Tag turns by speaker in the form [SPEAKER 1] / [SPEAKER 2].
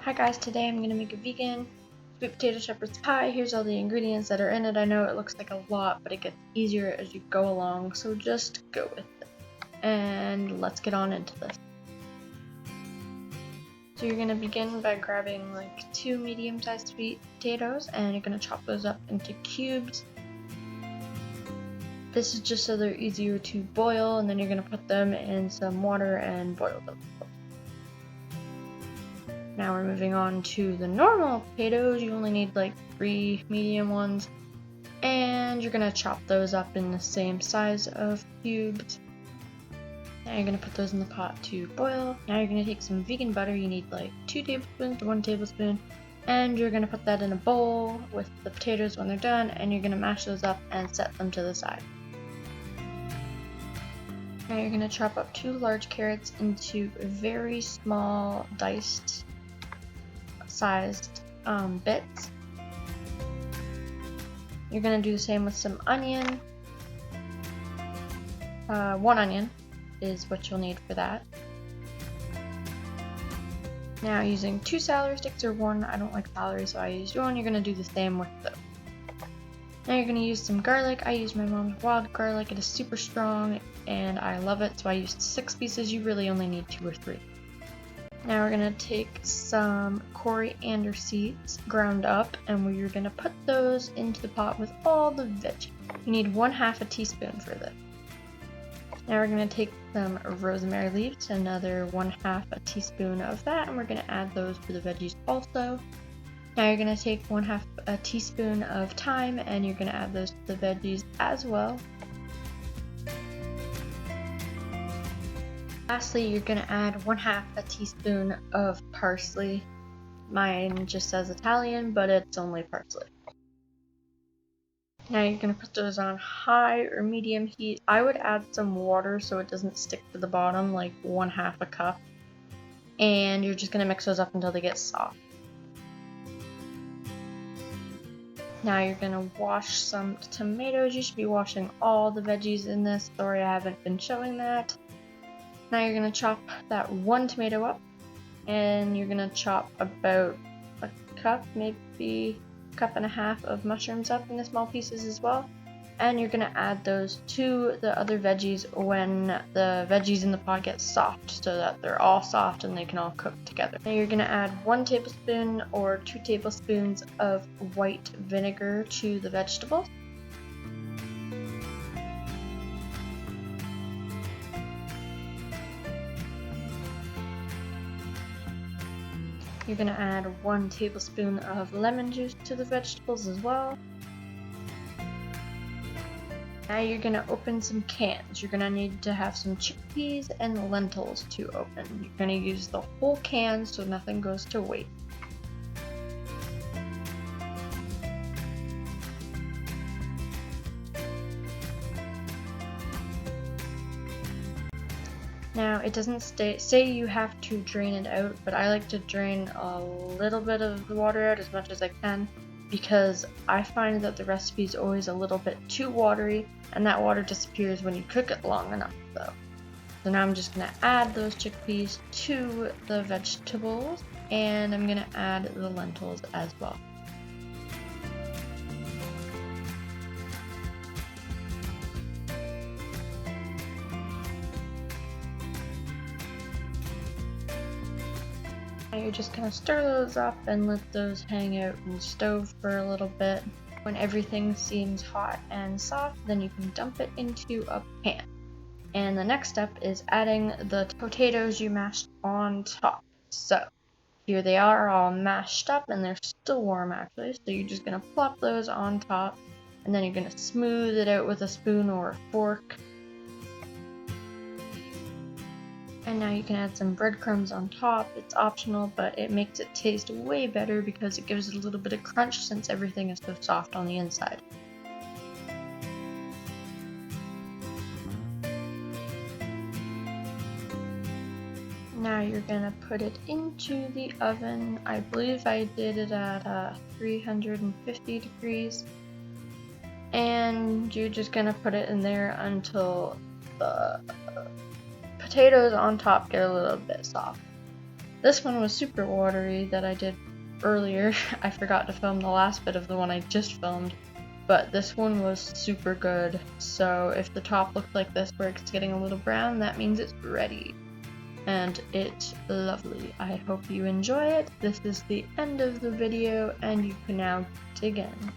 [SPEAKER 1] Hi guys, today I'm going to make a vegan sweet potato shepherd's pie. Here's all the ingredients that are in it. I know it looks like a lot, but it gets easier as you go along, so just go with it. And let's get on into this. So you're going to begin by grabbing like 2 medium-sized sweet potatoes, and you're going to chop those up into cubes. This is just so they're easier to boil, and then you're going to put them in some water and boil them. Now we're moving on to the normal potatoes. You only need like 3 medium ones, and you're gonna chop those up in the same size of cubes. Now you're gonna put those in the pot to boil. Now you're gonna take some vegan butter. You need like 2 tablespoons to 1 tablespoon, and you're gonna put that in a bowl with the potatoes when they're done, and you're gonna mash those up and set them to the side. Now you're gonna chop up 2 large carrots into very small diced sized bits. You're gonna do the same with some onion. 1 onion is what you'll need for that. Now using 2 celery sticks or 1, I don't like celery so I used 1, you're gonna do the same with those. Now you're gonna use some garlic. I used my mom's wild garlic. It is super strong and I love it, so I used 6 pieces. You really only need 2 or 3. Now we're going to take some coriander seeds ground up, and we're going to put those into the pot with all the veggies. You need 1/2 teaspoon for this. Now we're going to take some rosemary leaves, another 1/2 teaspoon of that, and we're going to add those to the veggies also. Now you're going to take 1/2 teaspoon of thyme, and you're going to add those to the veggies as well. Lastly, you're going to add 1/2 teaspoon of parsley. Mine just says Italian, but it's only parsley. Now you're going to put those on high or medium heat. I would add some water so it doesn't stick to the bottom, like 1/2 cup. And you're just going to mix those up until they get soft. Now you're going to wash some tomatoes. You should be washing all the veggies in this. Sorry, I haven't been showing that. Now you're going to chop that 1 tomato up, and you're going to chop about a cup, maybe 1.5 cups of mushrooms up into small pieces as well. And you're going to add those to the other veggies when the veggies in the pot get soft, so that they're all soft and they can all cook together. Now you're going to add 1 tablespoon or 2 tablespoons of white vinegar to the vegetables. You're going to add 1 tablespoon of lemon juice to the vegetables as well. Now you're going to open some cans. You're going to need to have some chickpeas and lentils to open. You're going to use the whole can so nothing goes to waste. Now, it doesn't say you have to drain it out, but I like to drain a little bit of the water out as much as I can, because I find that the recipe is always a little bit too watery, and that water disappears when you cook it long enough though. So now I'm just going to add those chickpeas to the vegetables, and I'm going to add the lentils as well. Now you're just going to stir those up and let those hang out in the stove for a little bit. When everything seems hot and soft, then you can dump it into a pan. And the next step is adding the potatoes you mashed on top. So here they are all mashed up, and they're still warm actually. So you're just going to plop those on top, and then you're going to smooth it out with a spoon or a fork. And now you can add some breadcrumbs on top. It's optional, but it makes it taste way better because it gives it a little bit of crunch since everything is so soft on the inside. Now you're going to put it into the oven. I believe I did it at 350 degrees. And you're just going to put it in there until the potatoes on top get a little bit soft. This one was super watery that I did earlier. I forgot to film the last bit of the one I just filmed, but this one was super good. So if the top looks like this where it's getting a little brown, that means it's ready. And it's lovely. I hope you enjoy it. This is the end of the video and you can now dig in.